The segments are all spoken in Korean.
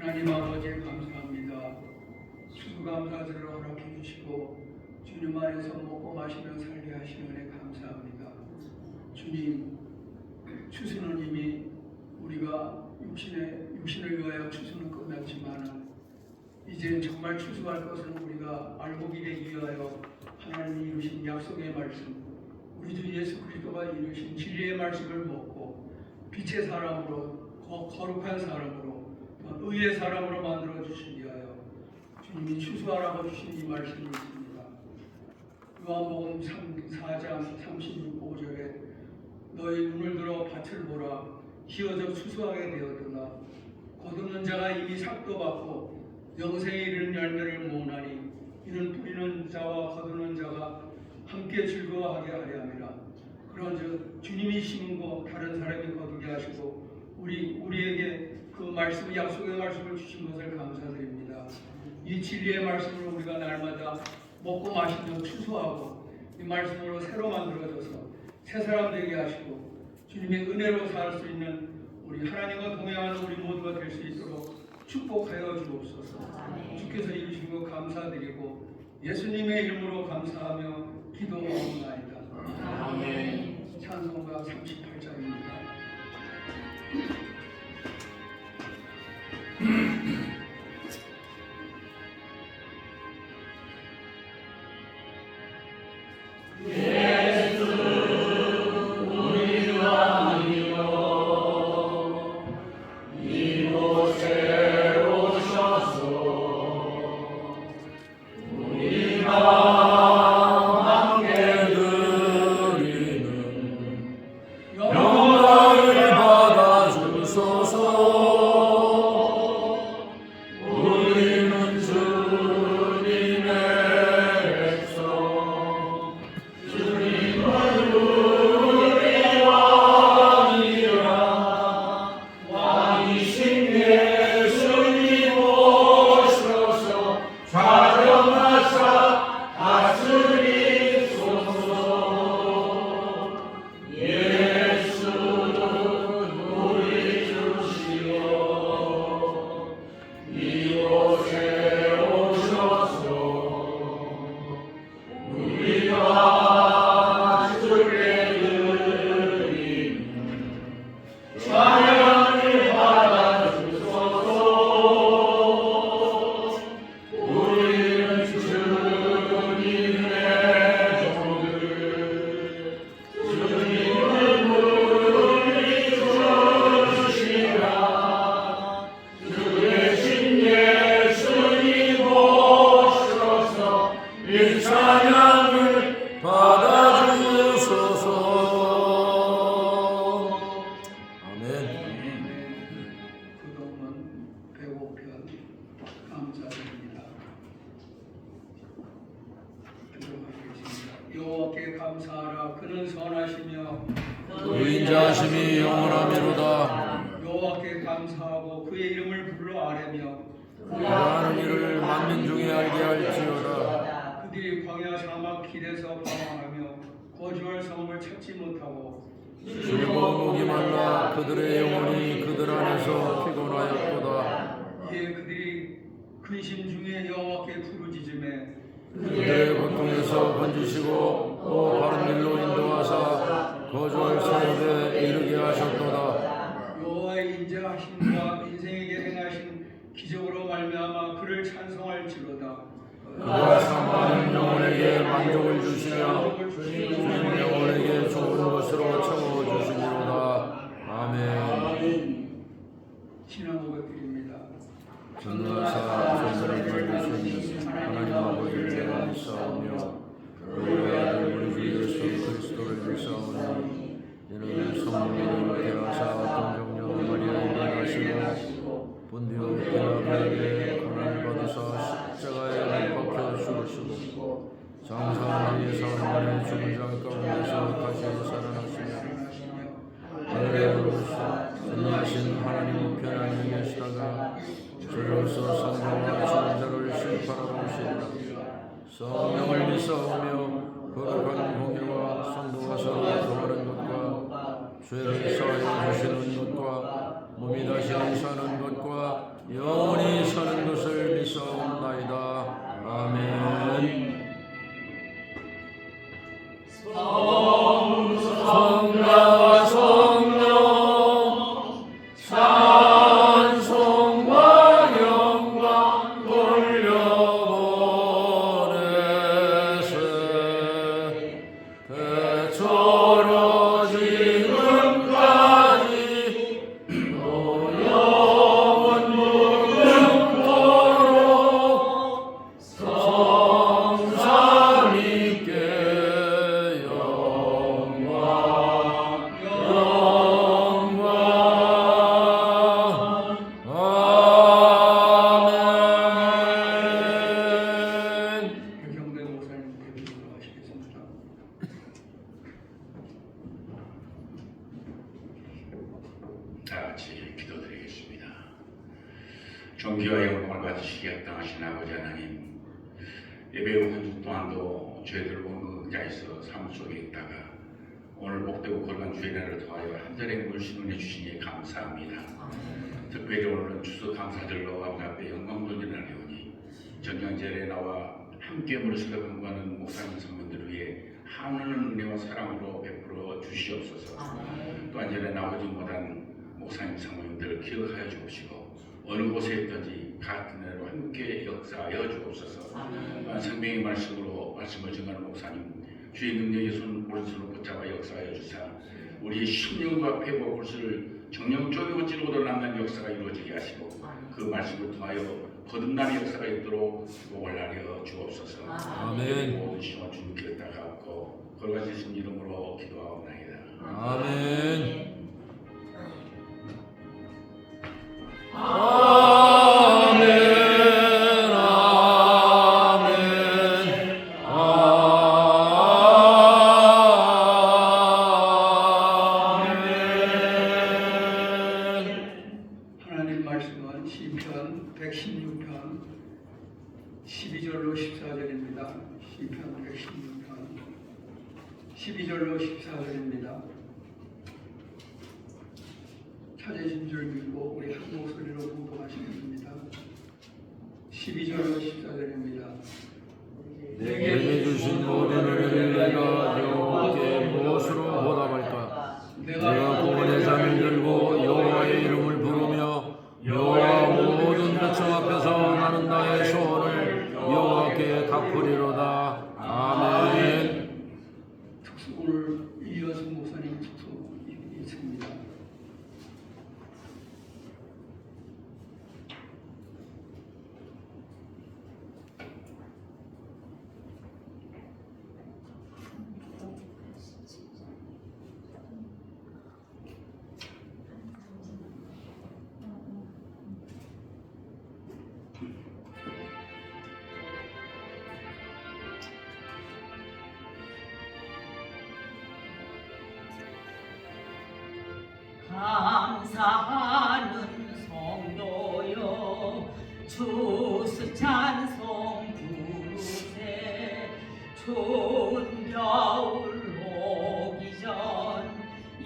하나님 아버지 감사합니다. 추수감사절을 허락해 주시고 주님 안에서 먹고 마시며 살게 하시는 은혜 감사합니다. 주님, 추수는 이미 우리가 육신을 위하여 추수는 끝났지만 이제 정말 추수할 것은 우리가 알고 믿기 위하여 하나님이 이루신 약속의 말씀, 우리 주 예수 그리스도가 이루신 진리의 말씀을 먹고 빛의 사람으로, 거룩한 사람으로, 의의 사람으로 만들어 주시기 위하여 주님이 추수하라고 주신 이 말씀이 있습니다. 요한복음 4장 36절에 너희 눈을 들어 밭을 보라, 기어져 추수하게 되었으나 거두는 자가 이미 삭도 받고 영생에 이르는 열매를 모으나니 이는 뿌리는 자와 거두는 자가 함께 즐거워하게 하려 함이라. 그런즉 주님이 심고 다른 사람이 거두게 하시고 우리에게 그 말씀, 약속의 말씀을 주신 것을 감사드립니다. 이 진리의 말씀을 우리가 날마다 먹고 마시며 추수하고 이 말씀으로 새로 만들어져서 새 사람 되게 하시고 주님의 은혜로 살 수 있는 우리 하나님과 동행하는 우리 모두가 될 수 있도록 축복하여 주옵소서. 주께서 이루신 것 감사드리고 예수님의 이름으로 감사하며 기도하옵나이다. 아멘. 찬송가 38장입니다. 여호와께 감사하라. 그는 선하시며 의인자심이 영원하미로다. 여호와께 감사하고 그의 이름을 불러 아뢰며 그하는 일을 만민 중에 알게 할지어다. 그들이 광야 사막 길에서 방황하며 거주할 성을 찾지 못하고 즐거운 목이 말라 그들의 영혼이 그들 안에서 피곤하였도다. 이에 그들이 근심 중에 여호와께 부르짖음에 그들의 고통에서 건지시고 또 바른 길로 인도하사 거주할 성읍에 이르게 하셨도다. 여호와의 인자하심과 인생에게 행하신 기적으로 말미암아 그를 찬송할지로다. 그가 사모하는 영혼에게 만족을 주시며 주님 영혼에게 좋은 것으로 채워주시리로다. 아멘. 신앙 고백드립니다. 전능하사 전설을 만드신 하나님 아버지를 내가 믿사오며 그의 아들 우리 주 예수 그리스도를 믿사오니 이는 성령으로 태어나사 동정녀 마리아에게 나시고 본디오 빌라도에게 고난을 받으사 십자가에 못 박혀 죽으시고 장사한 뒤에 사흘 죽은 자 가운데서 다시 살아나시며 하늘에 오르사 전능하신 하나님 편안히 계시다가 저로서 성령과 죽은 자를 심판하러 오시리라. 성령을 믿사오며 거룩한 공예와 성도가 서로 교하는 것과 죄를 사하여 주시는 것과 몸이 다시 사는 것과 영원히 사는 것을 믿사옵나이다. 아멘. 성자 성령 찬송과 영광 돌려보내세 그처럼 지금까지 또 영원 무궁토록 성삼위께 영광 아멘. 백경대 목사님 대표로 하시겠습니다. 다 같이 기도드리겠습니다. 존귀와 영광을 받으시기 합당하신 아버지 하나님, 예배 후 한 주 동안도 저희들 온 의자에서 삶 속에 있다가 오늘 복되고 거룩한 주의 날을 더하여 한 자리의 물심을 해주시니 감사합니다. 특별히 오늘은 추수 감사절로 아버지 앞에 영광 돌리나리오니 정량제례에 나와 함께 무릇을 간구하는 목사님 성도들 위해 하나는 은혜와 사랑으로 베풀어 주시옵소서. 또한 전에 나오지 못한 목사님 성도님들 기억하여 주옵시고 어느 곳에 있든지 같은 은혜로 함께 역사하여 주옵소서. 또한 생명의 말씀으로 말씀을 전하는 목사님 주의 능력의 손 오른손을 붙잡아 역사하여 주사 우리의 심령과 폐와 골수를 정령 쪼개고 찌르고도 남는 역사가 이루어지게 하시고 그 말씀을 통하여 거듭남의 역사가 있도록 복을 하려 주옵소서. 아멘. 모든 시간 주님께 따가웠고 거룩한 예수님 이름으로 기도하옵나이다. 아멘. 하나님 말씀은 시편 116편 12절로 14절입니다. 시편 116편 12절로 14절입니다. 찾으신 줄 믿고 우리 한 목소리로 공동하시겠습니다. 12절로 14절입니다. 내게 주신 모든 은혜를 내가 여호와께 무엇으로 보답할까? 내가 구원의 잔을 들고 여호와의 이름을 부르며 여호와 모든 백성 앞에서 나는 나의 소원을 여호와께 갚으리로다. 아멘. 특수 오늘 이어서 목사님 특수 있습니다. 감사하는 성도여 추수 찬송 부르세 추운 겨울 오기 전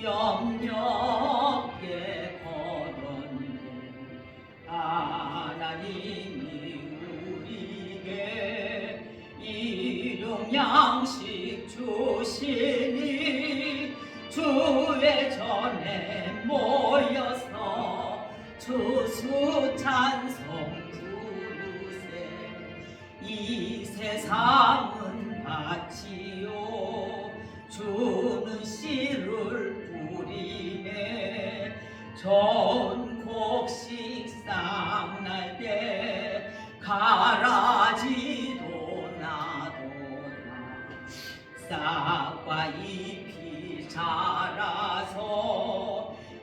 염렵게 걷었네 하나님이 우리에게 일용 양식 주시니 주의 전에 모여서 추수 찬송 부르세 이 세상은 밭이요 주는 씨를 뿌리네 좋은 곡식 싹날 때 가라지도 나도다 싹과 잎이 자라서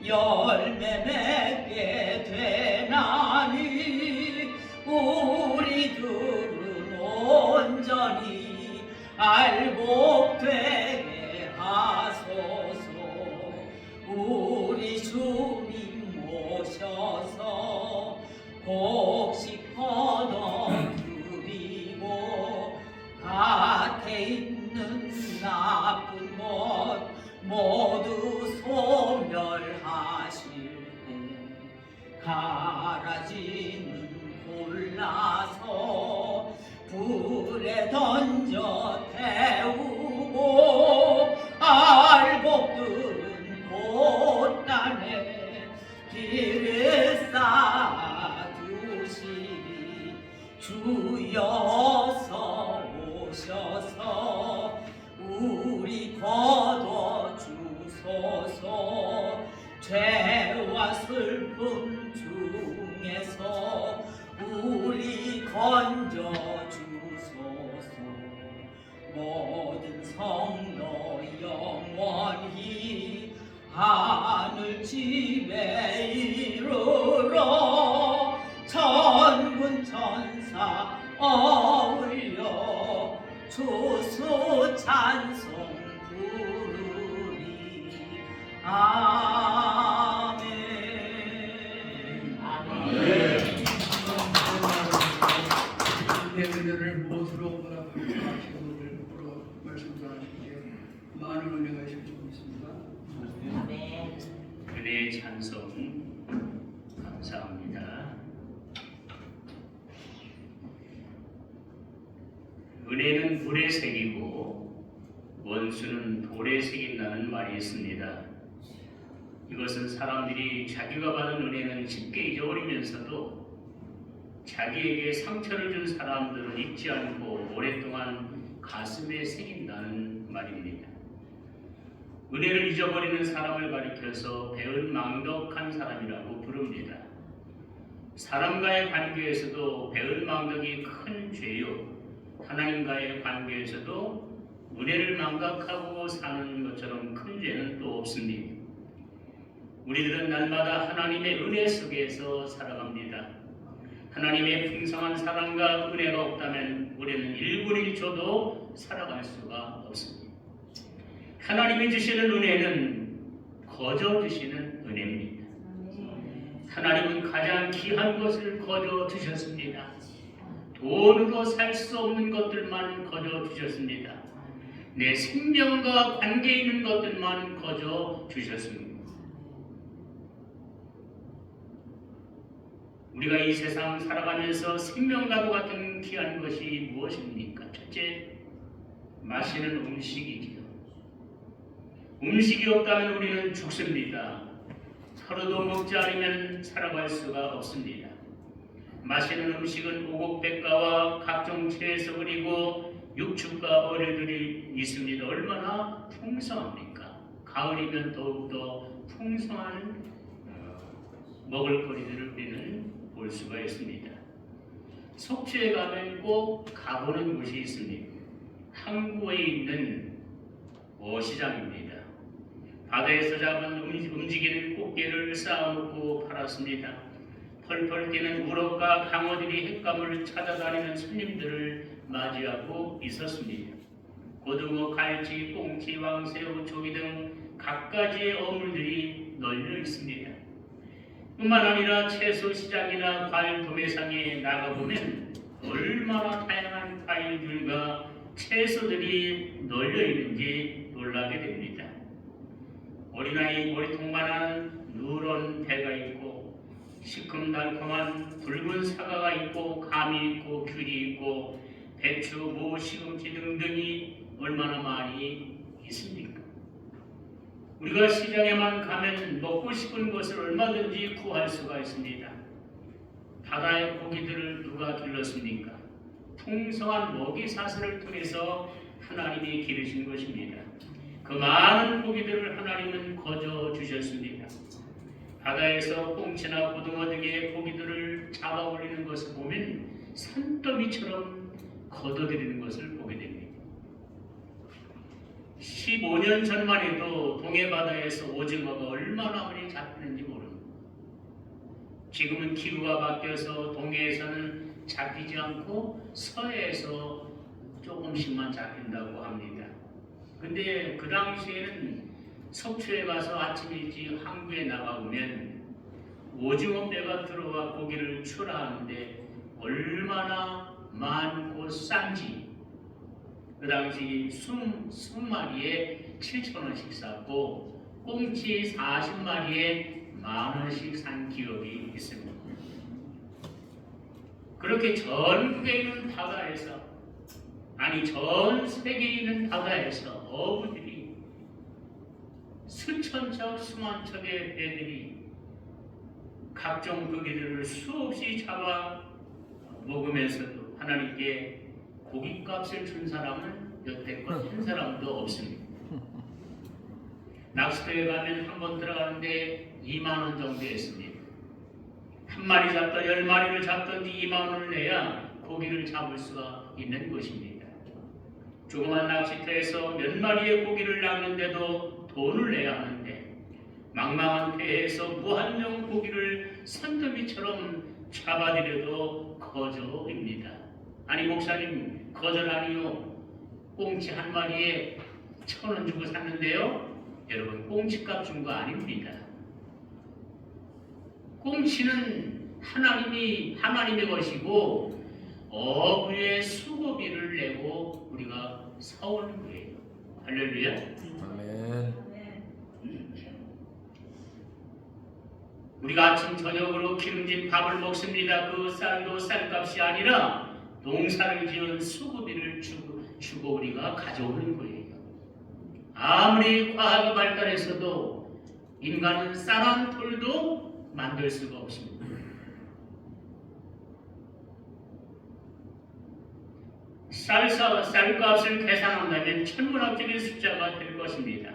열매 맺게 되나니 우리들은 온전히 알복되게 하소서 우리 주님 모셔서 곡식 거둬드리고 밭에 있는 나쁜 것 모두 소멸하실 때 가라지는 골라서 불에 던져 태우고 알곡들은 곳간에 길을 쌓아두시리 주여서 오셔서 우리 거둬 주소서 죄와 슬픔 중에서 우리 건져 주소서 모든 성도 영원히 하늘집에 이르러 천군 천사 어울려 주수 찬송 부르리 아멘. 내 은혜를 무엇으로 보답할까 기도를 물어 말씀 전하시기에 많은 은혜가 있을 줄 믿습니다. 은혜의 찬송 감사합니다. 은혜는 물에 새기고 원수는 돌에 새긴다는 말이 있습니다. 이것은 사람들이 자기가 받은 은혜는 쉽게 잊어버리면서도 자기에게 상처를 준 사람들은 잊지 않고 오랫동안 가슴에 새긴다는 말입니다. 은혜를 잊어버리는 사람을 가리켜서 배은망덕한 사람이라고 부릅니다. 사람과의 관계에서도 배은망덕이 큰 죄요, 하나님과의 관계에서도 은혜를 망각하고 사는 것처럼 큰 죄는 또 없습니다. 우리들은 날마다 하나님의 은혜 속에서 살아갑니다. 하나님의 풍성한 사랑과 은혜가 없다면 우리는 1분 1초도 살아갈 수가 없습니다. 하나님이 주시는 은혜는 거저 주시는 은혜입니다. 하나님은 가장 귀한 것을 거저 주셨습니다. 돈으로 살 수 없는 것들만 거저 주셨습니다. 내 생명과 관계 있는 것들만 거저 주셨습니다. 우리가 이 세상 살아가면서 생명과도 같은 귀한 것이 무엇입니까? 첫째, 마시는 음식이지요. 음식이 없다면 우리는 죽습니다. 하루도 먹지 않으면 살아갈 수가 없습니다. 마시는 음식은 오곡백과와 각종 채에서 그리고 육축과 어류들이 있습니다. 얼마나 풍성합니까? 가을이면 더욱더 풍성한 먹을거리들을 우리는 볼 수가 있습니다. 속초에 가면 꼭 가보는 곳이 있습니다. 항구에 있는 어시장입니다. 바다에서 잡은 움직이는 꽃게를 쌓아놓고 팔았습니다. 펄펄 뛰는 우럭과 강어들이 횟감을 찾아다니는 손님들을 맞이하고 있었습니다. 고등어, 갈치, 꽁치, 왕새우, 조기 등 갖가지의 어물들이 널려 있습니다. 뿐만 아니라 채소 시장이나 과일 도매상에 나가보면 얼마나 다양한 과일들과 채소들이 널려 있는지 놀라게 됩니다. 어린아이 머리통만한 누런 배가 있고 시큼달콤한 굵은 사과가 있고 감이 있고 귤이 있고 배추, 무, 시금치 등등이 얼마나 많이 있습니까? 우리가 시장에만 가면 먹고 싶은 것을 얼마든지 구할 수가 있습니다. 바다의 고기들을 누가 길렀습니까? 풍성한 먹이 사슬을 통해서 하나님이 기르신 것입니다. 그 많은 고기들을 하나님은 거저 주셨습니다. 바다에서 꽁치나 고등어 등의 고기들을 잡아 올리는 것을 보면 산더미처럼 걷어들이는 것을 보게 됩니다. 15년 전만 해도 동해바다에서 오징어가 얼마나 많이 잡히는지 모릅니다. 지금은 기후가 바뀌어서 동해에서는 잡히지 않고 서해에서 조금씩만 잡힌다고 합니다. 근데 그 당시에는 속초에 가서 아침 일찍 항구에 나가보면 오징어 배가 들어와 고기를 출하하는데 얼마나 많고 싼지, 그 당시 20마리에 7,000원씩 샀고 꽁치 40마리에 10,000원씩 산 기억이 있습니다. 그렇게 전국에 있는 바다에서, 아니 전 세계에 있는 바다에서 어부들이 수천 척 수만 척의 배들이 각종 고기들을 수없이 잡아 먹으면서도 하나님께 고깃값을 준 사람은 여태껏 한 사람도 없습니다. 낚시터에 가면 한 번 들어가는데 2만 원 정도 했습니다. 한 마리 잡던 10마리를 잡던지 2만 원을 내야 고기를 잡을 수가 있는 것입니다. 조그만 낚시터에서 몇 마리의 고기를 낚는데도 돈을 내야 하는데 망망한 배에서 무한정 고기를 산더미처럼 잡아들여도 거저입니다. 아니 목사님 거절 아니요. 꽁치 한 마리에 1,000원 주고 샀는데요. 여러분 꽁치값 준 거 아닙니다. 꽁치는 하나님의 것이고 어부의 수고비를 내고 우리가 사오는 거예요. 할렐루야. 아멘. 우리가 아침 저녁으로 기름진 밥을 먹습니다. 그 쌀도 쌀값이 아니라 농사를 지은 수고비를 주고 우리가 가져오는 거예요. 아무리 과학이 발달했어도 인간은 쌀 한 톨도 만들 수가 없습니다. 쌀값을 계산한다면 천문학적인 숫자가 될 것입니다.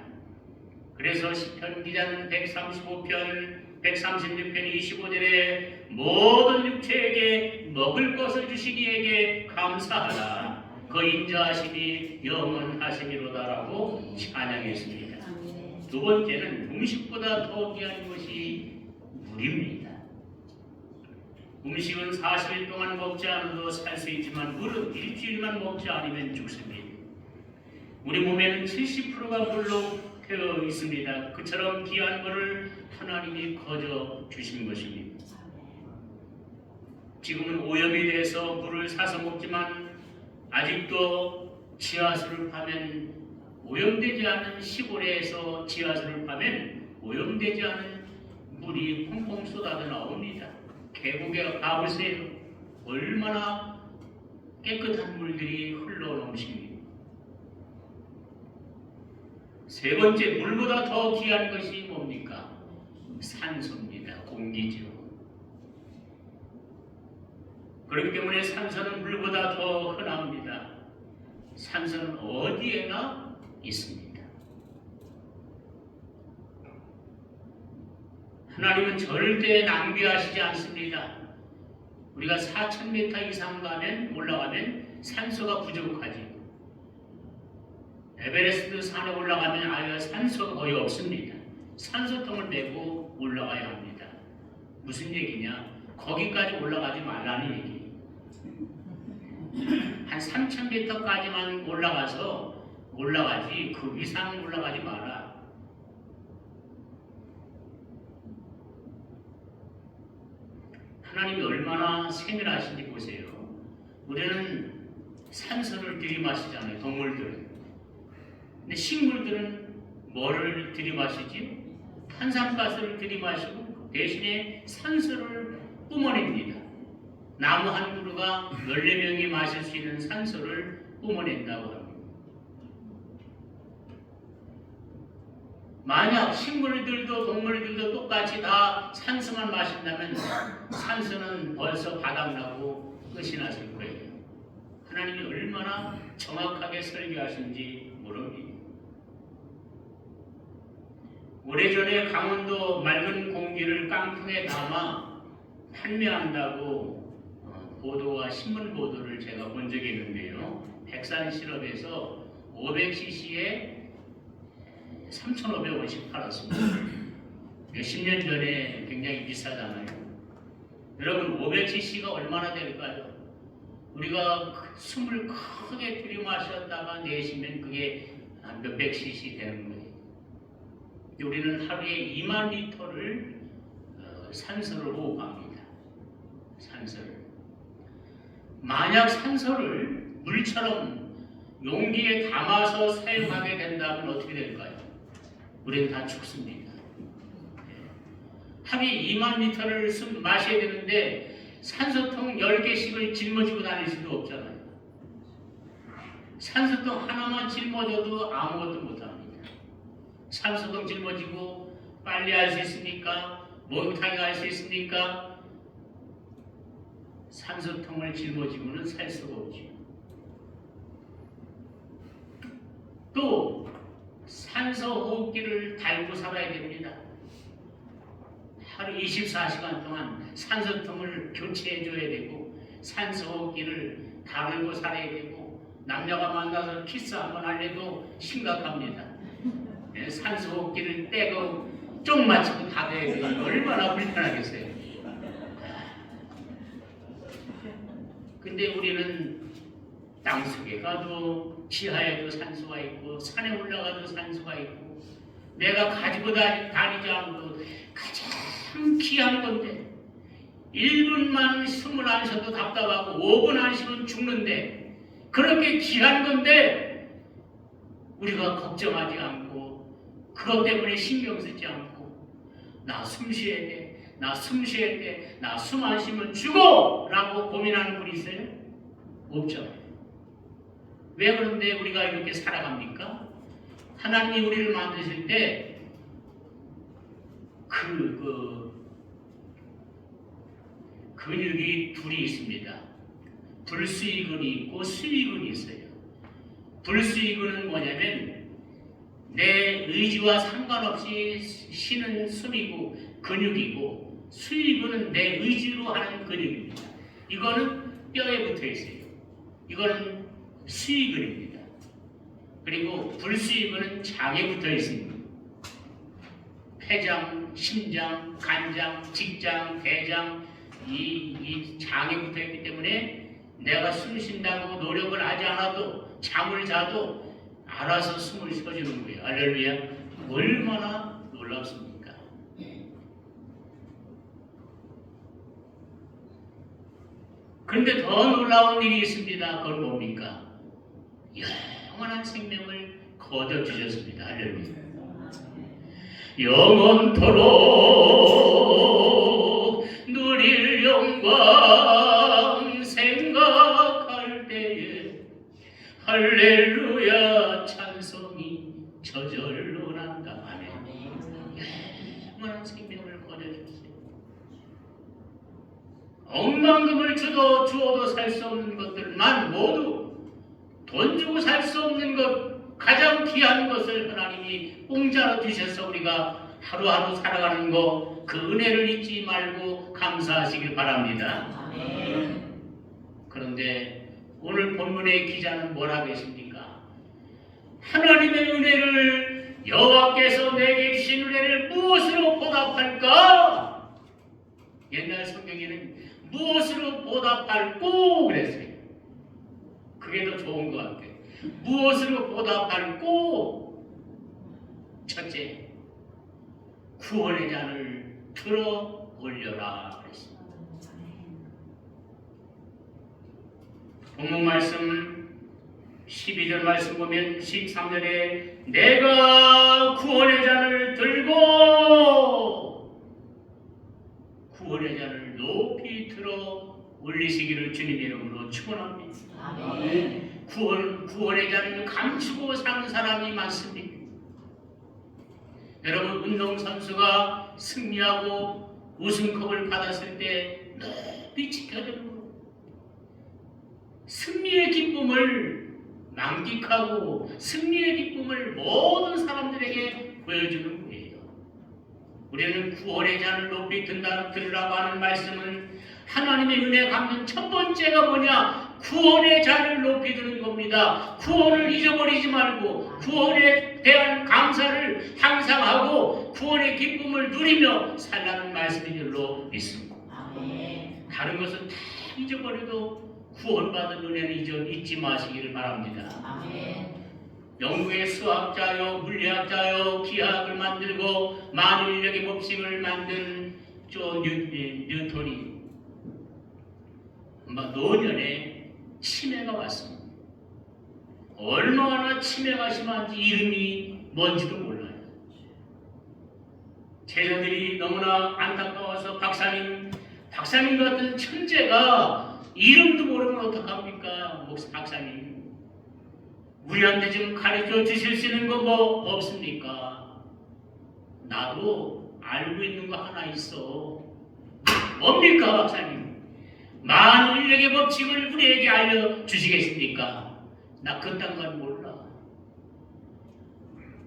그래서 시편 기자는 135편, 136편 25절에 모든 육체에게 먹을 것을 주시기에게 감사하라. 그 인자하심이 영원하시미로다라고 찬양했습니다. 두 번째는 음식보다 더 귀한 것이 물입니다. 음식은 40일 동안 먹지 않아도 살 수 있지만 물은 일주일만 먹지 않으면 죽습니다. 우리 몸에는 70%가 물로 되어 있습니다. 그처럼 귀한 것을 하나님이 거저 주신 것입니다. 지금은 오염이 돼서 물을 사서 먹지만 아직도 지하수를 파면 오염되지 않은 시골에서 지하수를 파면 오염되지 않은 물이 펑펑 쏟아져 나옵니다. 계곡에 가보세요. 얼마나 깨끗한 물들이 흘러넘칩니다. 세 번째, 물보다 더 귀한 것이 뭡니까? 산소입니다. 공기죠. 그렇기 때문에 산소는 물보다 더 흔합니다. 산소는 어디에나 있습니다. 하나님은 절대 낭비하시지 않습니다. 우리가 4,000m 이상 올라가면 산소가 부족하지. 에베레스트 산에 올라가면 아예 산소가 거의 없습니다. 산소통을 메고 올라가야 합니다. 무슨 얘기냐? 거기까지 올라가지 말라는 얘기. 한 3,000m까지만 올라가지 그 이상 올라가지 마라. 하나님이 얼마나 세밀하신지 보세요. 우리는 산소를 들이마시잖아요. 동물들은. 근데 식물들은 뭐를 들이마시지? 탄산가스를 들이마시고 대신에 산소를 뿜어냅니다. 나무 한 그루가 14명이 마실 수 있는 산소를 뿜어낸다고 합니다. 만약 식물들도 동물들도 똑같이 다 산소만 마신다면 산소는 벌써 바닥나고 끝이 났을 거예요. 하나님이 얼마나 정확하게 설계하신지 모릅니다. 오래전에 강원도 맑은 공기를 깡통에 담아 판매한다고 보도와 신문 보도를 제가 본 적이 있는데요. 백산 시럽에서 500cc에 3,500원씩 팔았습니다. 몇십 년 전에 굉장히 비싸잖아요. 여러분 500cc가 얼마나 될까요? 우리가 숨을 크게 들이마셨다가 내쉬면 그게 몇백 cc 되는 거예요. 우리는 하루에 2만 리터를 산소를 호흡합니다. 산소를. 만약 산소를 물처럼 용기에 담아서 사용하게 된다면 어떻게 될까요? 우리는 다 죽습니다. 하루에 2만 리터를 마셔야 되는데 산소통 10개씩을 짊어지고 다닐 수도 없잖아요. 산소통 하나만 짊어져도 아무것도 못합니다. 산소통 짊어지고 빨리 할 수 있습니까? 목욕탕에 갈 수 있습니까? 산소통을 짊어지고는 살 수가 없죠. 또 산소 호흡기를 달고 살아야 됩니다. 하루 24시간 동안 산소통을 교체해 줘야 되고 산소 호흡기를 달고 살아야 되고 남녀가 만나서 키스 한번 하려도 심각합니다. 산소 호흡기를 떼고 쪽 맞추고 닫아야 되고 얼마나 불편하겠어요. 근데 우리는 땅속에 가도 지하에도 산소가 있고 산에 올라가도 산소가 있고 내가 가지고 다니지 않고 가장 귀한 건데 1분만 숨을 안 쉬어도 답답하고 5분 안 쉬면 죽는데 그렇게 귀한 건데 우리가 걱정하지 않고 그것 때문에 신경 쓰지 않고 나 숨 쉬어야 돼, 나 숨 쉬어야 돼, 나 숨 안 쉬면 죽어! 라고 고민하는 분이 있어요? 없죠. 왜 그런데 우리가 이렇게 살아갑니까? 하나님이 우리를 만드실 때 근육이 둘이 있습니다. 불수의근이 있고 수의근이 있어요. 불수의근은 뭐냐면 내 의지와 상관없이 쉬는 숨이고 근육이고 수의근은 내 의지로 하는 근육입니다. 이거는 뼈에 붙어 있어요. 이거는 수의근입니다. 그리고 불수의근은 장에 붙어 있습니다. 폐장, 심장, 간장, 직장, 대장 이 장에 붙어 있기 때문에 내가 숨 쉰다고 노력을 하지 않아도 잠을 자도 알아서 숨을 쉬어주는 거예요. 할렐루야. 얼마나 놀랍습니까? 그런데 더 놀라운 일이 있습니다. 그건 뭡니까? 영원한 생명을 거둬주셨습니다. 할렐루야. 영원토록 누릴 영광 생각할 때에 할렐루야 찬송이 저절로 난다. 아멘. 영원한 생명을 거둬주셨어요. 억만금을 주어도 살 수 없는 것들만 모두 돈 주고 살 수 없는 것 가장 귀한 것을 하나님이 공짜로 주셔서 우리가 하루하루 살아가는 거 그 은혜를 잊지 말고 감사하시길 바랍니다. 그런데 오늘 본문의 기자는 뭐라 계십니까? 하나님의 은혜를 여호와께서 내게 주신 은혜를 무엇으로 보답할까? 옛날 성경에는 무엇으로 보답할꼬 그랬어요. 그게 더 좋은 것 같아요. 무엇으로 보답할꼬? 첫째, 구원의 잔을 들어 올려라 그랬습니다. 본문 말씀 12절 말씀 보면 13절에 내가 구원의 잔을 들고 구원의 잔을 높이 들어 올리시기를 주님의 이름으로 축원합니다. 구원의 잔을 감추고 사는 사람이 많습니다. 여러분 운동선수가 승리하고 우승컵을 받았을 때 높이 지켜주고 승리의 기쁨을 만끽하고 승리의 기쁨을 모든 사람들에게 보여주는 거예요. 우리는 구원의 잔을 높이 들으라고 하는 말씀은 하나님의 은혜 갚는 첫 번째가 뭐냐? 구원의 잔을 높이 드는 겁니다. 구원을 잊어버리지 말고 구원에 대한 감사를 항상 하고 구원의 기쁨을 누리며 살라는 말씀인 줄로 믿습니다. 다른 것은 다 잊어버려도 구원받은 은혜는 잊지 마시기를 바랍니다. 영국의 수학자요, 물리학자요, 기하학을 만들고 많은 인력의 법칙을 만든 존 뉴턴이 노년에 치매가 왔습니다. 얼마나 치매가 심한지 이름이 뭔지도 몰라요. 제자들이 너무나 안타까워서 박사님 같은 천재가 이름도 모르면 어떡합니까? 박사님, 우리한테 좀 가르쳐 주실 수 있는 거 뭐 없습니까? 나도 알고 있는 거 하나 있어. 뭡니까, 박사님? 만인력의 법칙을 우리에게 알려주시겠습니까? 나 그딴 건 몰라.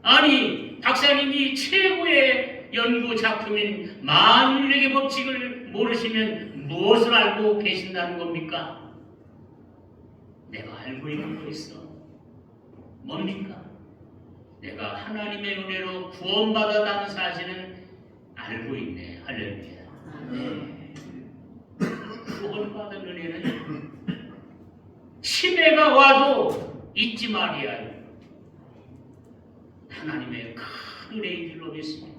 아니, 박사님이 최고의 연구 작품인 만인력의 법칙을 모르시면 무엇을 알고 계신다는 겁니까? 내가 알고 있는 거 있어. 뭡니까? 내가 하나님의 은혜로 구원받았다는 사실은 알고 있네. 할렐루야. 구원받은 은혜는 치매가 와도 잊지 말아야 해. 하나님의 큰 은혜인 줄로 믿습니다.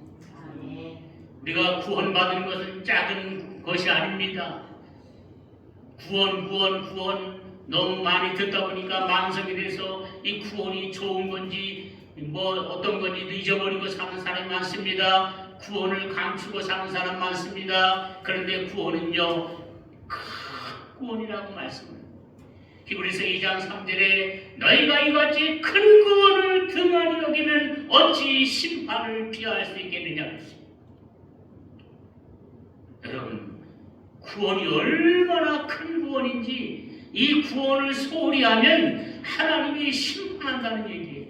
우리가 구원받은 것은 작은 것이 아닙니다. 구원 너무 많이 듣다 보니까 망성이 돼서 이 구원이 좋은 건지 뭐 어떤 건지도 잊어버리고 사는 사람이 많습니다. 구원을 감추고 사는 사람 많습니다. 그런데 구원은요, 큰 구원이라고 말씀을. 히브리서 2장 3절에 너희가 이같이 큰 구원을 등한히 여기면 어찌 심판을 피할 수 있겠느냐. 여러분, 구원이 얼마나 큰 구원인지 이 구원을 소홀히 하면 하나님이 심판한다는 얘기예요.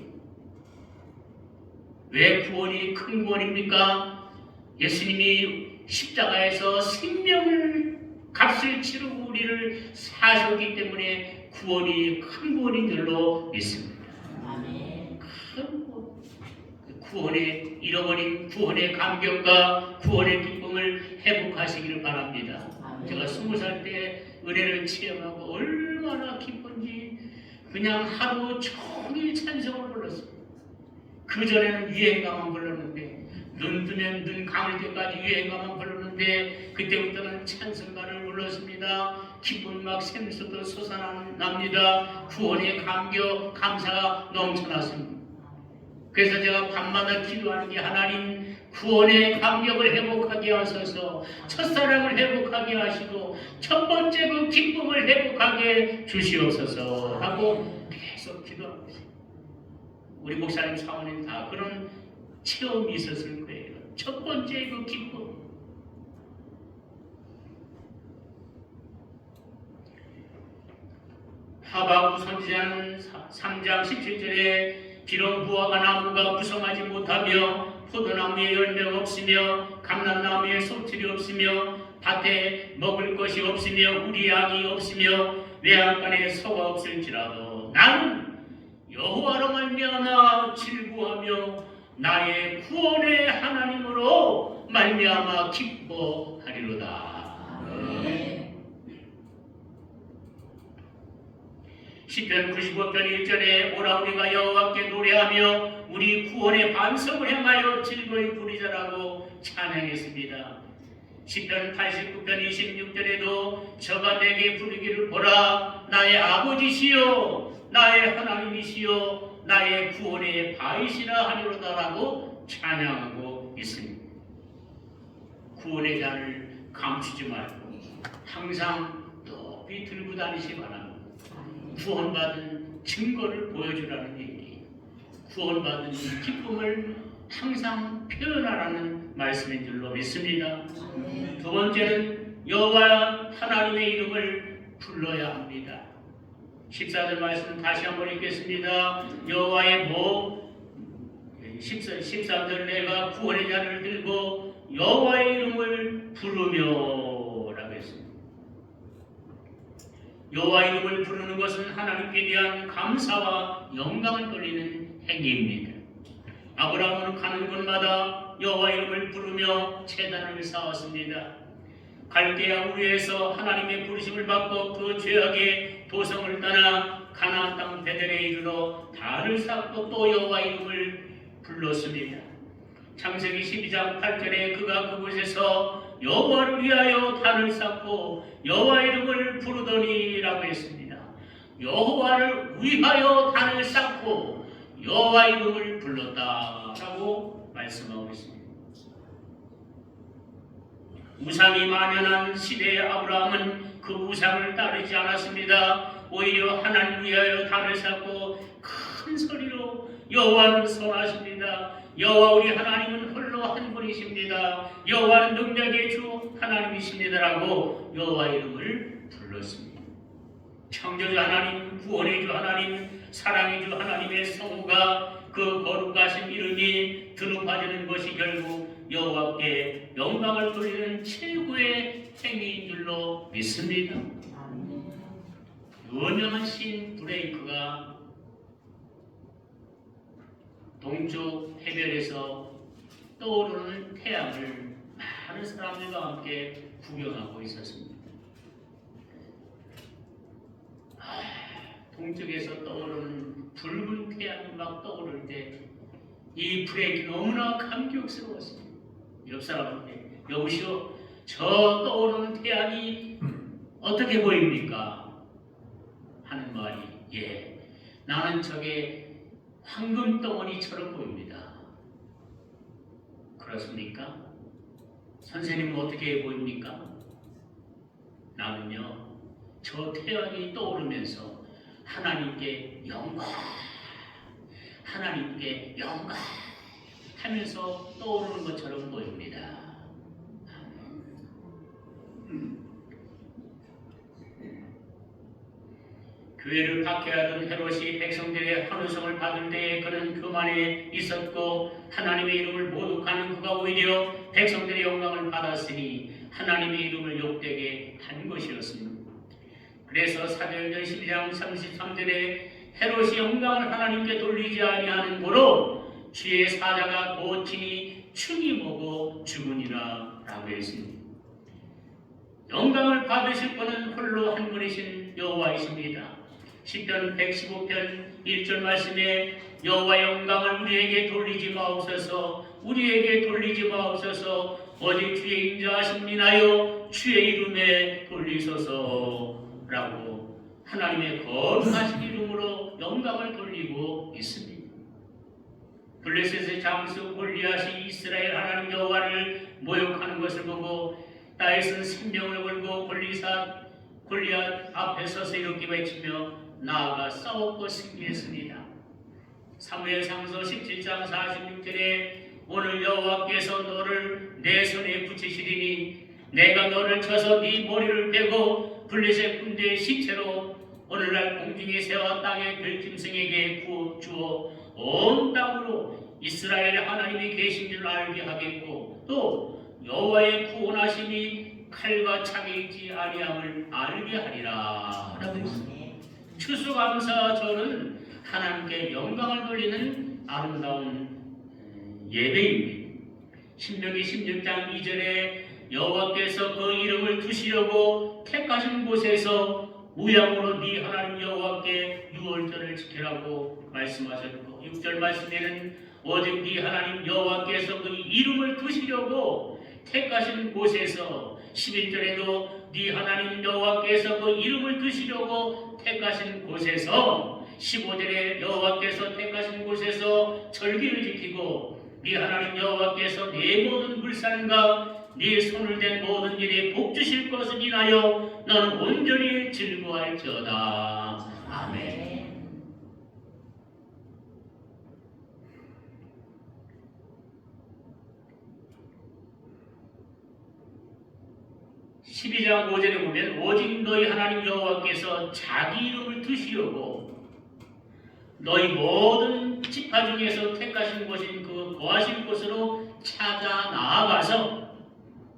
왜 구원이 큰 구원입니까? 예수님이 십자가에서 생명을 값을 치르고 우리를 사셨기 때문에 구원이 큰 구원인 줄로 믿습니다. 큰 구원. 구원의 잃어버린 구원의 감격과 구원의 기쁨을 회복하시기를 바랍니다. 제가 20살 때 은혜를 체험하고 얼마나 기쁜지 그냥 하루 종일 찬송을 불렀어요. 그전에는 유행가만 불렀는데 눈 뜨면 눈 감을 때까지 유행가만 불렀는데 그때부터는 찬송가를 불렀습니다. 기쁨 막 샘솟아 솟아납니다. 구원의 감격, 감사가 넘쳐났습니다. 그래서 제가 밤마다 기도하는 게 하나님 구원의 감격을 회복하게 하소서, 첫사랑을 회복하게 하시고 첫 번째 그 기쁨을 회복하게 주시옵소서 하고 계속 기도하고 있어요. 우리 목사님 사모님 다 그런 체험이 있었을 거예요. 첫 번째 그 기쁨. 하박국 선지자는 3장 17절에 비록 무화과 나무가 무성하지 못하며 포도나무에 열매가 없으며 감람나무에 소출이 없으며 밭에 먹을 것이 없으며 우리 양이 없으며 외양간에 소가 없을지라도 나는 여호와로 말미암아 즐거워하며 나의 구원의 하나님으로 말미암아 기뻐하리로다. 시편 95편 1절에 오라 우리가 여호와께 노래하며 우리 구원의 반석을 향하여 즐거이 부르자라고 찬양했습니다. 시편 89편 26절에도 저가 내게 부르기를 보라 나의 아버지시여 나의 하나님이시여 나의 구원의 바위시라 하리로다라고 찬양하고 있습니다. 구원의 잔을 감추지 말고 항상 높이 들고 다니시 바랍니다. 구원받은 증거를 보여주라는 얘기, 구원받은 기쁨을 항상 표현하라는 말씀인 줄로 믿습니다. 두 번째는 여호와 하나님의 이름을 불러야 합니다. 14절 말씀 다시 한번 읽겠습니다. 여호와의 목 13절 내가 구원의 잔을 들고 여호와의 이름을 부르며 라고 했습니다. 여호와 이름을 부르는 것은 하나님께 대한 감사와 영광을 돌리는 행위입니다. 아브라함은 가는 곳마다 여호와 이름을 부르며 제단을 쌓았습니다. 갈대아 우르에서 하나님의 부르심을 받고 그 죄악의 도성을 떠나 가나안 땅 베델에 이르러 단을 쌓고 또 여호와 이름을 불렀습니다. 창세기 12장 8절에 그가 그곳에서 여호와를 위하여 단을 쌓고 여호와 이름을 부르더니라고 했습니다. 여호와를 위하여 단을 쌓고 여호와 이름을 불렀다라고 말씀하고 있습니다. 우상이 만연한 시대의 아브라함은 그 우상을 따르지 않았습니다. 오히려 하나님 위하여 단을 쌓고 큰 소리로 여호와는 선하십니다. 여호와 우리 하나님은 홀로 한 분이십니다. 여호와는 능력의 주 하나님이십니다라고 여호와 이름을 불렀습니다. 창조주 하나님, 구원의 주 하나님, 사랑의 주 하나님의 성우가 그 거룩하신 이름이 드높아지는 것이 결국 여호와께 영광을 돌리는 최고의 행위인 줄로 믿습니다. 유명한 시인 브레이크가 동쪽 해변에서 떠오르는 태양을 많은 사람들과 함께 구경하고 있었습니다. 동쪽에서 떠오르는 붉은 태양이 막 떠오를 때 이 브레이크 너무나 감격스러웠습니다. 옆 사람한테 여보시오, 저 떠오르는 태양이 어떻게 보입니까? 하는 말이 예, 나는 저게 황금 덩어리처럼 보입니다. 그렇습니까? 선생님은 어떻게 보입니까? 나는요, 저 태양이 떠오르면서 하나님께 영광, 하나님께 영광 하면서 떠오르는 것처럼 보입니다. 교회를 박해하던 헤롯이 백성들의 환호성을 받을 때에 그는 교만에 있었고 하나님의 이름을 모독하는 그가 오히려 백성들의 영광을 받았으니 하나님의 이름을 욕되게 한 것이었습니다. 그래서 사도행전 12장 33절에 헤롯이 영광을 하나님께 돌리지 아니하는 고로 주의 사자가 고치니 충이 먹어 죽으니라 라고 했습니다. 영광을 받으실 분은 홀로 한 분이신 여호와이십니다. 시편 115편 1절 말씀에 여호와 영광을 우리에게 돌리지 마옵소서, 우리에게 돌리지 마옵소서, 오직 주의 인자하심 인하여 주의 이름에 돌리소서 라고 하나님의 거룩하신 이름으로 영광을 돌리고 있습니다. 블레셋의 장수 골리앗이 이스라엘 하나님 여호와를 모욕하는 것을 보고 다윗은 생명을 걸고 골리앗 앞에 서서 이렇게 외치며 나아가 싸웠고 승리했습니다. 사무엘상서 17장 46절에 오늘 여호와께서 너를 내 손에 붙이시리니 내가 너를 쳐서 네 머리를 빼고 블레셋 군대의 시체로 오늘날 공중의 새와 땅의 들짐승에게 주어 온 땅으로 이스라엘 하나님이 계신 줄 알게 하겠고 또 여호와의 구원하심이 칼과 창에 있지 아니함을 알게 하리라. 추수감사 저는 하나님께 영광을 돌리는 아름다운 예배입니다. 신명기 16장 2절에 여호와께서 그 이름을 두시려고 택하신 곳에서 무양으로 네 하나님 여호와께 유월절을 지키라고 말씀하셨고 6절 말씀에는 오직 네 하나님 여호와께서 그 이름을 두시려고 택하신 곳에서 11절에도 네 하나님 여호와께서 그 이름을 두시려고 택하신 곳에서 15절에 여호와께서 택하신 곳에서 절기를 지키고 네 하나님 여호와께서 네 모든 불산과 네 손을 댄 모든 일에 복 주실 것을 인하여 너는 온전히 즐거워할지어다. 아멘. 12장 5절에 보면 오직 너희 하나님 여호와께서 자기 이름을 두시려고 너희 모든 지파 중에서 택하신 곳인 그 거하신 곳으로 찾아 나아가서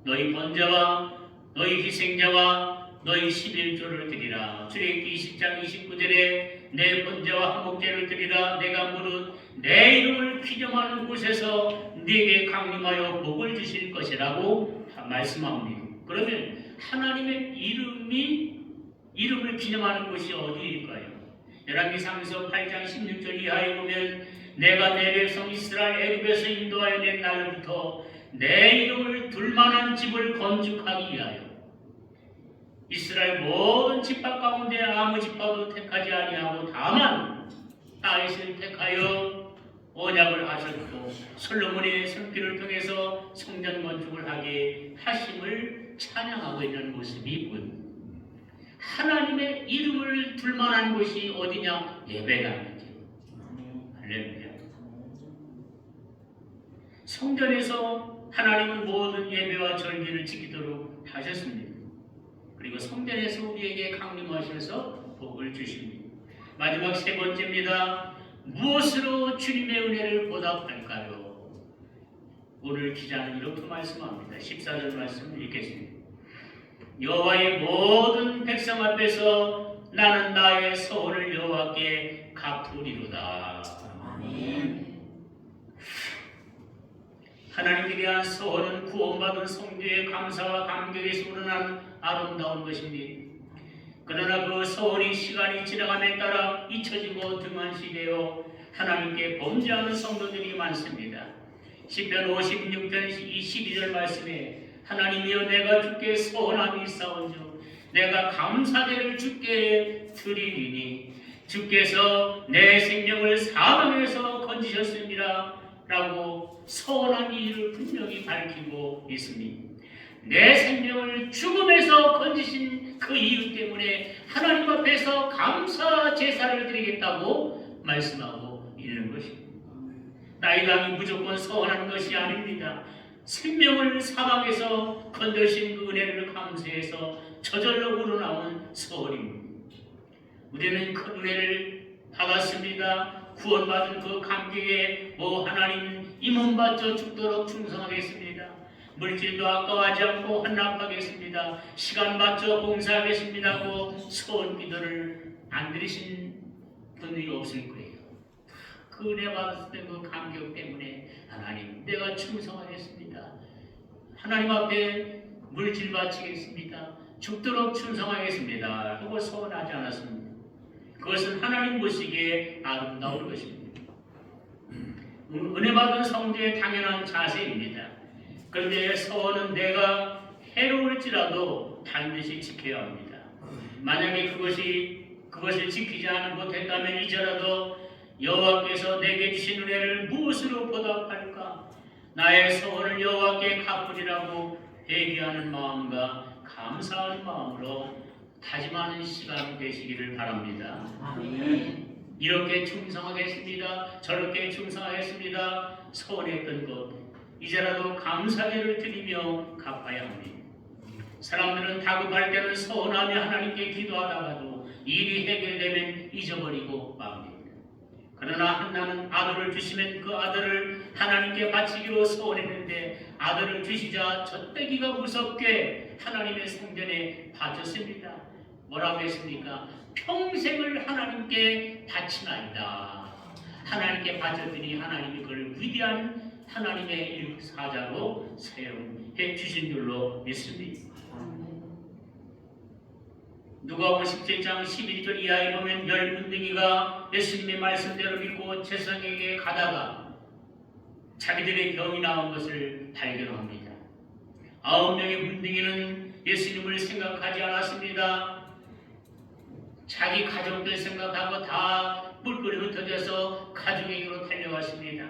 너희 번제와 너희 희생자와 너희 11조를 드리라. 출애굽기 20장 29절에 내 번제와 화목제를 드리라. 내가 무릇 내 이름을 기념하는 곳에서 네게 강림하여 복을 주실 것이라고 말씀합니다. 그러면 하나님의 이름을 기념하는 곳이 어디일까요? 열왕기상서 8장 16절 이하에 보면 내가 내 백성 이스라엘 애굽에서 인도하여 낸 날부터 내 이름을 둘만한 집을 건축하기 위하여 이스라엘 모든 지파 가운데 아무 지파도 택하지 아니하고 다만 다윗을 택하여 언약을 하셨고 솔로몬의 손길을 통해서 성전 건축을 하게 하심을 찬양하고 있는 모습이 보입니다. 하나님의 이름을 둘만한 곳이 어디냐? 예배당이죠. 할렐루야. 성전에서 하나님은 모든 예배와 절기를 지키도록 하셨습니다. 그리고 성전에서 우리에게 강림하셔서 복을 주십니다. 마지막 세 번째입니다. 무엇으로 주님의 은혜를 보답할까요? 오늘 기자는 이렇게 말씀합니다. 14절 말씀을 읽겠습니다. 여호와의 모든 백성 앞에서 나는 나의 서원을 여호와께 갚으리로다. 하나님께 대한 서원은 구원받은 성도의 감사와 감격에서 우러난 아름다운 것입니다. 그러나 그 서원이 시간이 지나감에 따라 잊혀지고 등한시되어 하나님께 범죄하는 성도들이 많습니다. 시편 56편 12절 말씀에 하나님이여 내가 주께 서원함이 있사온즉 내가 감사제를 주께 드리리니 주께서 내 생명을 사망에서 건지셨습니다 라고 서원한 이유를 분명히 밝히고 있습니다. 내 생명을 죽음에서 건지신 그 이유 때문에 하나님 앞에서 감사 제사를 드리겠다고 말씀하고 있는 것입니다. 나이당이 무조건 서원한 것이 아닙니다. 생명을 사망에서 건져신 그 은혜를 감사해서 저절로 우러나온 서원입니다. 우리는 큰 은혜를 받았습니다. 구원받은 그 감격에 하나님 임원 받쳐 죽도록 충성하겠습니다. 물질도 아까워하지 않고 헌납하겠습니다. 시간 받쳐 봉사하겠습니다 하고 소원 기도를 안 드리신 분이 없을 거예요. 그 은혜 받았을 때 그 감격 때문에 하나님 내가 충성하겠습니다. 하나님 앞에 물질 바치겠습니다. 죽도록 충성하겠습니다 하고 소원하지 않았습니다. 그것은 하나님 보시기에 아름다운 것입니다. 은혜 받은 성도의 당연한 자세입니다. 그런데 서원은 내가 해로울지라도 반드시 지켜야 합니다. 만약에 그것을 지키지 못했다면 이제라도 여호와께서 내게 주신 은혜를 무엇으로 보답할까? 나의 서원을 여호와께 갚으리라고 회개하는 마음과 감사하는 마음으로 다짐하는 시간 되시기를 바랍니다. 이렇게 충성하겠습니다. 저렇게 충성하겠습니다. 서원했던 것 이제라도 감사제를 드리며 갚아야 합니다. 사람들은 다급할 때는 서운하며 하나님께 기도하다가도 일이 해결되면 잊어버리고 맙니다. 그러나 한나는 아들을 주시면 그 아들을 하나님께 바치기로 서원했는데 아들을 주시자 젖대기가 무섭게 하나님의 성전에 바쳤습니다. 뭐라고 했습니까? 평생을 하나님께 바치나이다. 하나님께 바쳤더니 하나님이 그를 위대한 하나님의 사자로 사용해 주신 줄로 믿습니다. 누가복음 17장 11절 이하에 보면 10문둥이가 예수님의 말씀대로 믿고 제사장에게 가다가 자기들의 병이 나온 것을 발견합니다. 9명의 문둥이는 예수님을 생각하지 않았습니다. 자기 가족들 생각하고 다 뿔뿔이 흩어져서 가족에게로 달려갔습니다.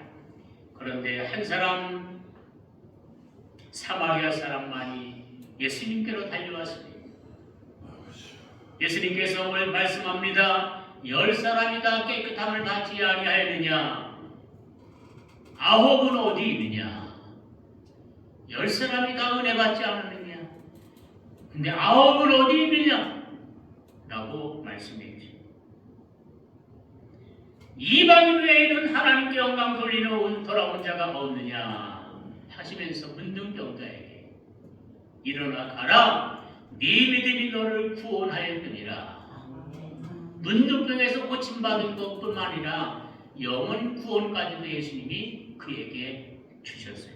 그런데 한 사람 사마리아 사람만이 예수님께로 달려왔습니다. 예수님께서 오늘 말씀합니다. 10사람이 다 깨끗함을 받지 아니하였느냐? 9은 어디 있느냐? 10사람이 다 은혜 받지 않았느냐? 근데 9은 어디 있느냐? 라고 말씀해 주십니다. 이방인 외에는 하나님께 영광 돌리는 돌아온 자가 없느냐? 하시면서 문둥병자에게 일어나 가라. 네 믿음이 너를 구원하였느니라. 문둥병에서 고침받은 것뿐만 아니라 영원 구원까지도 예수님이 그에게 주셨어요.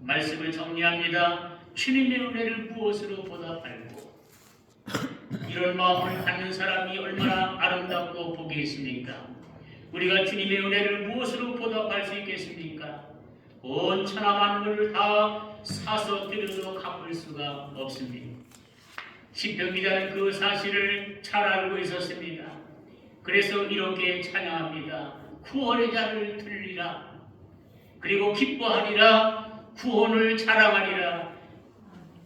말씀을 정리합니다. 주님의 은혜를 무엇으로 보답할고 이런 마음을 갖는 사람이 얼마나 아름답고 복이 있습니까? 우리가 주님의 은혜를 무엇으로 보답할 수 있겠습니까? 온 천하 만물을 다 사서 드려도 갚을 수가 없습니다. 시편 기자는 그 사실을 잘 알고 있었습니다. 그래서 이렇게 찬양합니다. 구원의 자를 들리라. 그리고 기뻐하리라. 구원을 자랑하리라.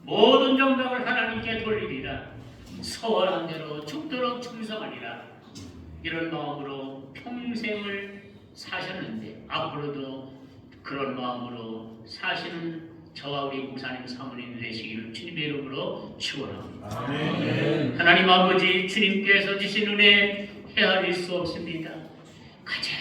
모든 영광을 하나님께 돌리리라. 서원한 대로 죽도록 충성하리라. 이런 마음으로 평생을 사셨는데 앞으로도 그런 마음으로 사시는 저와 우리 목사님 사모님 되시기를 주님의 이름으로 축원합니다. 아멘. 하나님 아버지, 주님께서 주신 은혜 헤아릴 수 없습니다. 가장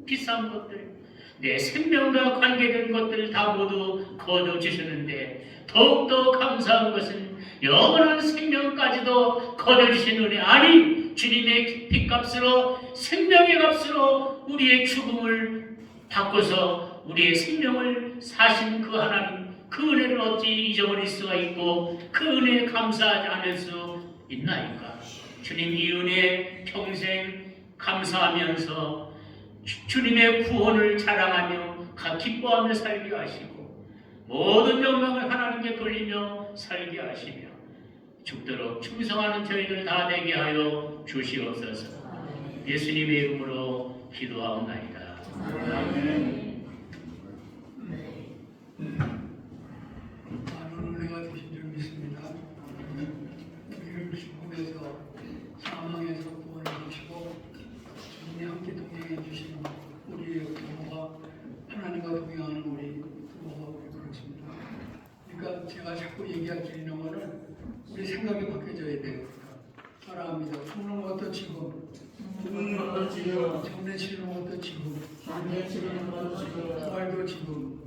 비싼 것들, 내 생명과 관계된 것들 다 모두 거둬주셨는데 더욱더 감사한 것은 영원한 생명까지도 거둬주신 은혜, 아니 주님의 피값으로, 생명의 값으로 우리의 죽음을 바꿔서 우리의 생명을 사신 그 하나님, 그 은혜를 어찌 잊어버릴 수가 있고 그 은혜에 감사하지 않을 수 있나이까. 주님, 이 은혜 평생 감사하면서 주님의 구원을 자랑하며 기뻐하며 살게 하시고 모든 영광을 하나님께 돌리며 살게 하시며 죽도록 충성하는 저희들 다 되게 하여 주시옵소서. 예수님의 이름으로 기도하옵나이다. 아멘. 많은 은혜가 되신 줄 믿습니다. 우리를 죽음에서 사망에서 구원해 주시고 주님이 함께 동행해 주시는 우리의 부모가 하나님과 동행하는 우리 부모가 우리 그렇습니다. 그러니까 제가 자꾸 얘기할 수 있는 거는 우리 생각이 바뀌어져야 돼요. 사랑합니다. 죽는 것도 지금, 장례치르는 것도 지금, 부활도 지금,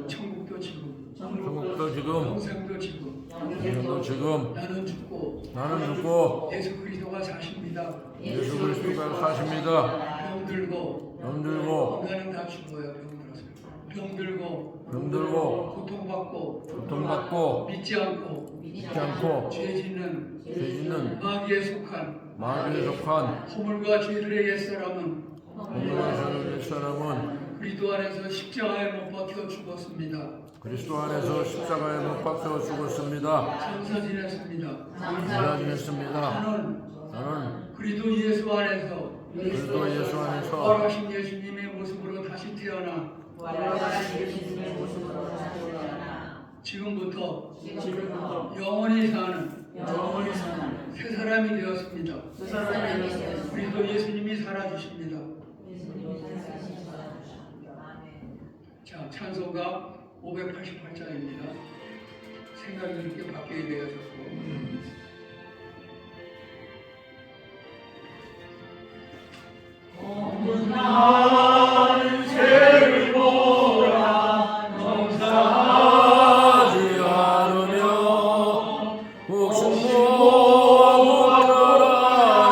천국도 지금, 천국도 지금, 영생도 지금, 영생도 지금, 나는 죽고 예수 그리스도가 사십니다. 예수 그리스도가 사십니다. 병 들고 건강은 다 죽어요. 병 들고 고통받고 믿지 않고 죄 짓는 마귀에 속한 허물과 죄들의 옛사람은 그리스도 안에서 십자가에 못 박혀 죽었습니다. 천사 지냈습니다. 나는 그리스도 예수 안에서 부활하신 예수님의 모습으로 다시 태어나 지금부터 영원히 사는 새 사람이 되었습니다. 그리스도 예수님이 살아주십니다. 자, 찬송가 588장입니다. 생각이 이렇게 바뀌어야 돼요. 나는 죄를 보라 하지 않으며 혹시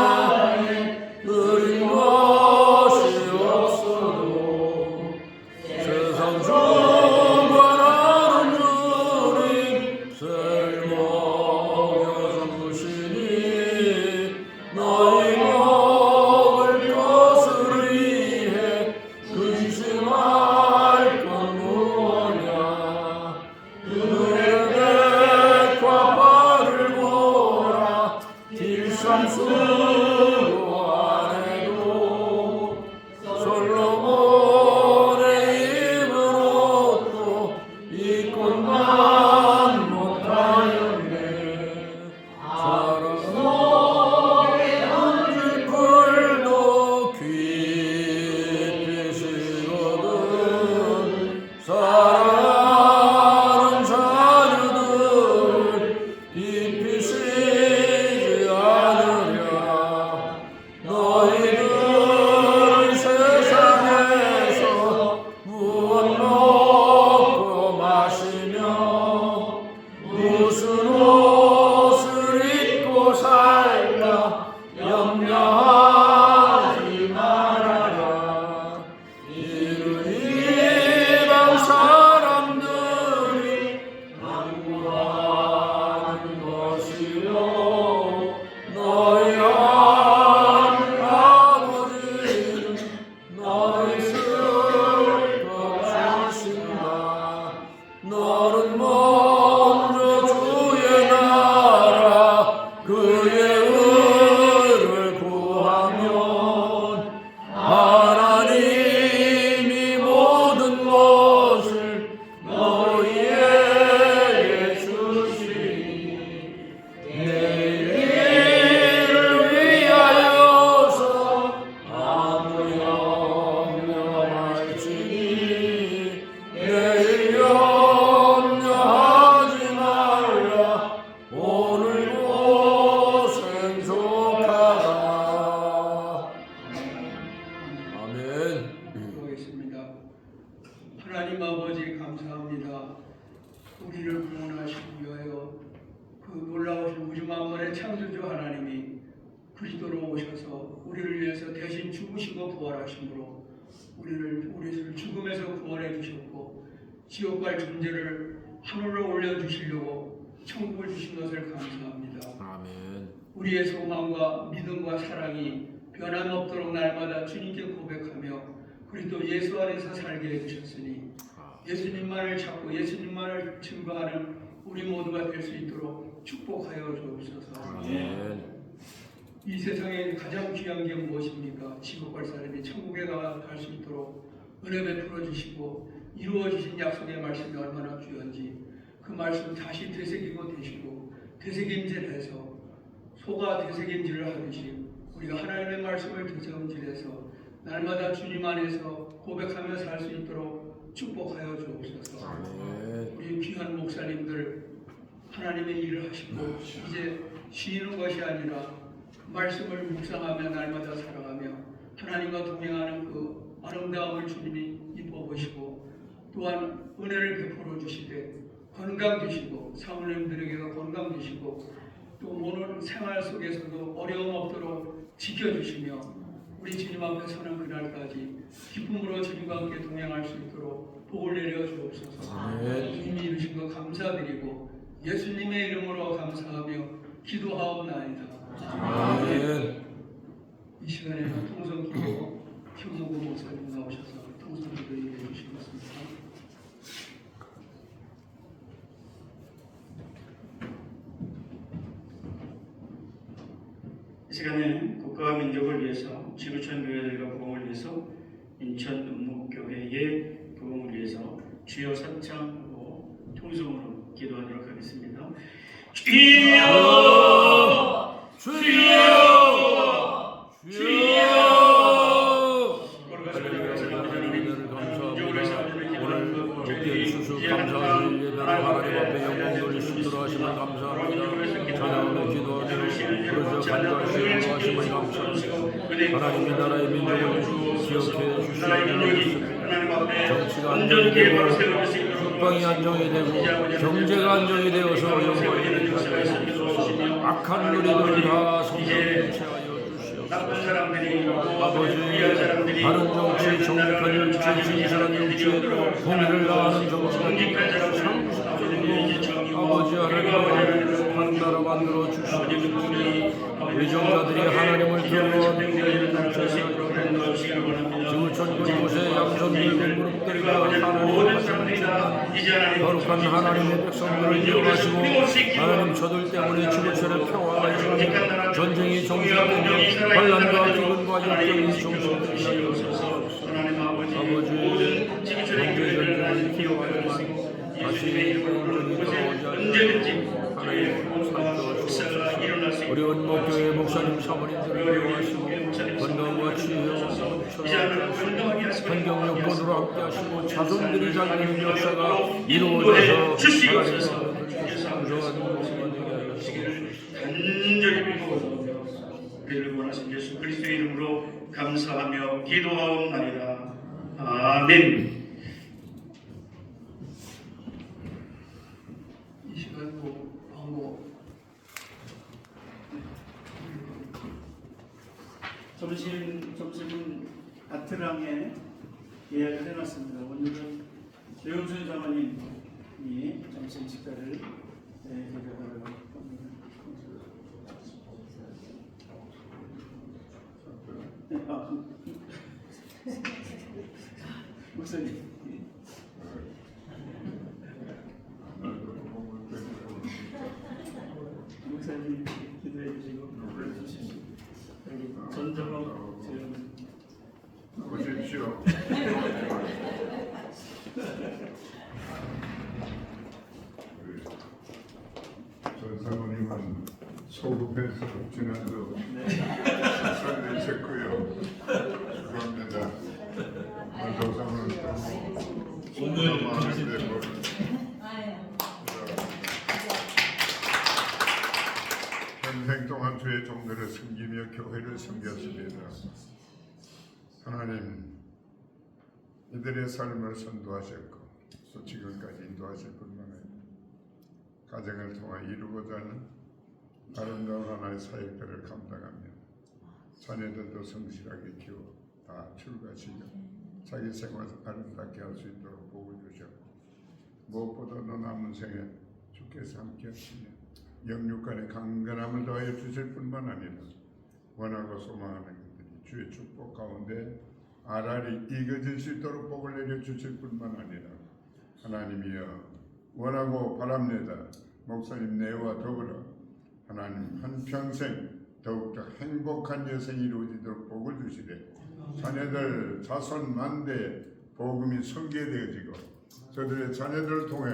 모르라네 느린 것이 없어도 세상 중관하는 주님 새를 먹여주시니 너희 먹을 것을 위해 근심할 건 무엇이냐 그의 백과 발을 보라 딜산수로 안에도 솔로몬의 입은 옷도 이 꽃만 못하였네 사랑의 한줄풀도 깊이시거든 사랑하는 자녀들을 입히시지 않으랴 너희들은 세상에서 무엇 먹고 마시며 무슨 옷을 입고 살까 염려하지 말아라 이른 이방 사람들이 강구하는 것이요 너희 하나님 아버지는 너희 슬퍼 주신다 너는 먼저 주의 만물의 창조주 하나님이 그리스도로 오셔서 우리를 위해서 대신 죽으시고 부활하심으로 우리를 죽음에서 구원해 주셨고 지옥 갈 존재를 하늘로 올려주시려고 천국을 주신 것을 감사합니다. 아멘. 우리의 소망과 믿음과 사랑이 변함없도록 날마다 주님께 고백하며 그리스도 예수 안에서 살게 해주셨으니 예수님만을 찾고 예수님만을 증거하는 우리 모두가 될 수 있도록 축복하여 주옵소서. 아멘. 이 세상에 가장 귀한 게 무엇입니까? 지옥 갈 사람이 천국에 갈 수 있도록 은혜 베풀어 주시고 이루어 주신 약속의 말씀이 얼마나 귀한지 그 말씀 다시 되새기고 되시고 되새김질해서 소가 되새김질을 하듯이 우리가 하나님의 말씀을 되새김질해서 날마다 주님 안에서 고백하며 살 수 있도록 축복하여 주옵소서. 아멘. 우리 귀한 목사님들 하나님의 일을 하시고 이제 쉬는 것이 아니라 말씀을 묵상하며 날마다 살아가며 하나님과 동행하는 그 아름다움을 주님이 이뻐 보시고 또한 은혜를 베풀어 주시되 건강 주시고 사모님들에게 건강 주시고 또 모든 생활 속에서도 어려움 없도록 지켜주시며 우리 주님 앞에 서는 그날까지 기쁨으로 주님과 함께 동행할 수 있도록 복을 내려 주옵소서. 아멘. 주님이 이루신 것 감사드리고 예수님의 이름으로 감사하며 기도하옵나이다. 아멘. 이 시간에는 통성기도 김무구 목사님 나오셔서 통성기도 얘기해 주시겠습니다. 이 시간에 국가와 민족을 위해서 지구촌 교회들과 부흥을 위해서 인천 은목교회의 부흥을 위해서 주여 선창하고 통성으로 기도하도록 하겠습니다. 주여 주여 주여 오늘 주께 주수 감사하는 예배로 하나님 앞에 영광 돌리시도록 하심을 감사합니다. 찬양하며 기도하며 그러자 간구하시고 하심을 감사합니다. 하나님이 나라의 민족을 기억해 주시옵소서. 정치가 안정이 되고 국방이 안정이 되고 경제가 안정이 되어서 영광이 되옵소서. 악한 누리들을 다 성령으로 체하여 주시옵소서. 아버지 바른 정치, 정직한 정치, 진실한 정치, 공의를 다하는 정치가 상식적이고 아버지 하나님을 한 나라 만들어 주시옵소서. 의정자들이 하나님을 두려워하는 지구촌 곳곳에 양손 들고 무릎 꿇으며 하나님을 하시는 거룩한 하나님의 백성들을 이용하시고 하나님 저들 때문에 지구촌의 평화가 있으며 전쟁이 종식되며 환난과 기근과 역경이 종식되게 하여 주옵소서. 아버지 경제 전쟁을 기용하지만 다시 공정이 돌아오지 않도록 하나님 살펴주옵소서. 우리 은목교회 목사님 사모님들을 이용하시고 건강과 치유 환경 여건으로 함께 하시고 자손들이 잘 되는 역사가 이루어져서 하나님의 풍성한 목사가 되게 하여 주옵소서. 간절히 믿고 그를 원하신 예수 그리스도의 이름으로 감사하며 기도하옵나이다. 아멘. 이 시간도 광고 점심은 아트랑에 예약을 해놨습니다. 오늘은 최영순 사모님이 점심 식사를 대접하려고 합니다. 목사님. 목사님 기도해 주시고 여기 전정호 지금 오십시오. 전 사모님은 소급해서 지난주 식사를 했고요. 축하합니다. 조상은 오늘 하는데 평생 동안 주의 종들을 섬기며 교회를 섬겼습니다. 하나님 이들의 삶을 선도하셨고 또 지금까지 인도하실 뿐만 아니라 가정을 통해 이루고자 하는 아름다운 하나의 사역들을 감당하며 자녀들도 성실하게 키워 다 출가시켜 자기 생활 아름답게 할 수 있도록 복을 주셨고 무엇보다도 남은 생에 주께서 함께 하시며 영육간의 강건함을 더하여 주실 뿐만 아니라 원하고 소망하는 것들이 주의 축복 가운데 알알이 익어질 수 있도록 복을 내려 주실 뿐만 아니라 하나님이여 원하고 바랍니다. 목사님 내와 더불어 하나님 한평생 더욱더 행복한 여생이 이루어지도록 복을 주시되 자녀들 자손 만대에 복음이 선계되어지고 저들의 자녀들을 통해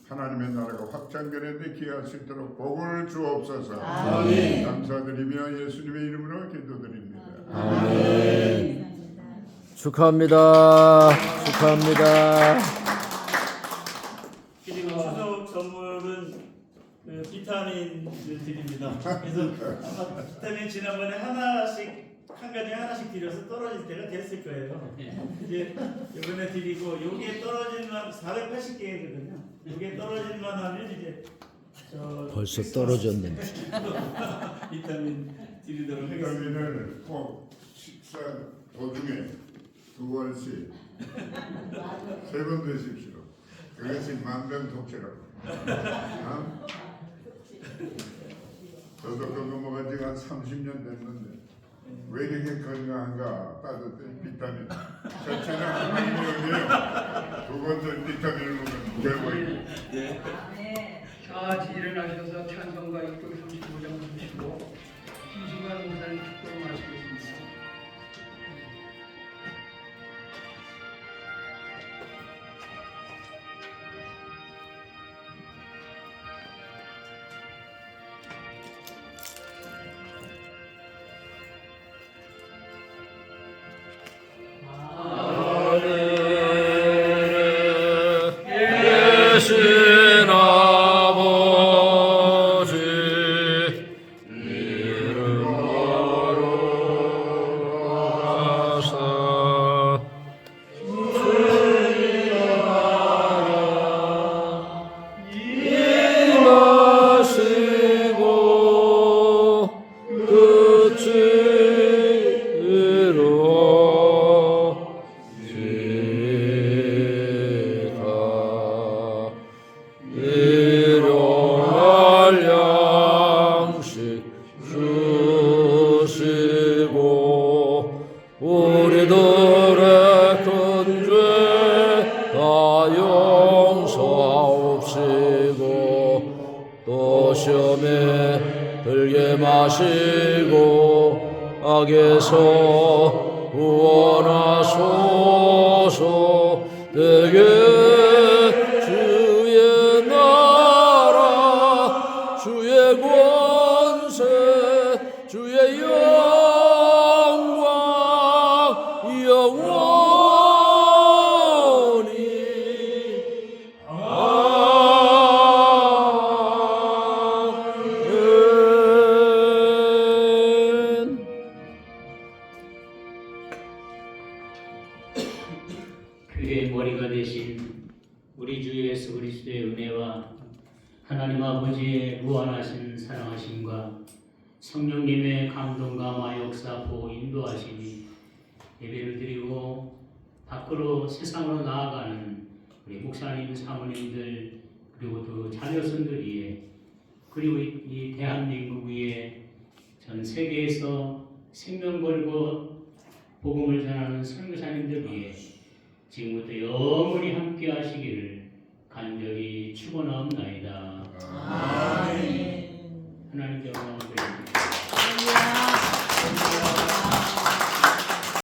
하나님의 나라가 확장되는 데 기여할 수 있도록 복을 주옵소서. 아멘. 감사드리며 예수님의 이름으로 기도드립니다. 아멘. 축하합니다. 축하합니다. 그리고 추석 선물은 그 비타민을 드립니다. 그래서 아마 비타민 지난번에 한 가지 하나씩 드려서 떨어질 때가 됐을 거예요. 이제 이번에 드리고 여기에 떨어질만 480개거든요. 여기에 떨어질만 하면 이제 벌써 떨어졌는데. 비타민 드리도록 하겠습니다. 비타민을 꼭 식사 도중에 2알씩 3번 드십시오. 그것이 만병통치라고. 저도 그거 먹은 지가 한 30년 됐는데 왜 이렇게 건강한가 따졌더니 비타민. 자체는 하나님의 은혜요. 2번째 비타민을 먹은 결과입니다. 다 같이 일어나셔서 찬송가 635장 주시고 김승관 목사님 축복을 마치겠습니다. 계신 아버지 이름으로 하사 주의 나라 임하시고 끝이 일용할 양식 주시고 우리들의 큰 죄 다 용서하옵시고 또 시험에 들게 마시고 악에서 구원하소서. 되게 주의 나라 주의 권세 주의 영광 영원히 아멘. 교회의 머리가 되신 우리 주 예수 그리스도의 은혜와 하나님 아버지의 무한하신 사랑하심과 성령님의 감동과 마역사 보호 인도하심이 예배를 드리고 밖으로 세상으로 나아가는 우리 목사님 사모님들 그리고 또 자녀손들 위에 그리고 이 대한민국 위에 전 세계에서 생명 걸고 복음을 전하는 선교사님들 위해 지금부터 영원히 함께 하시기를 간절히 축원하옵나이다. 아멘. 하나님께 영광을 드립니다.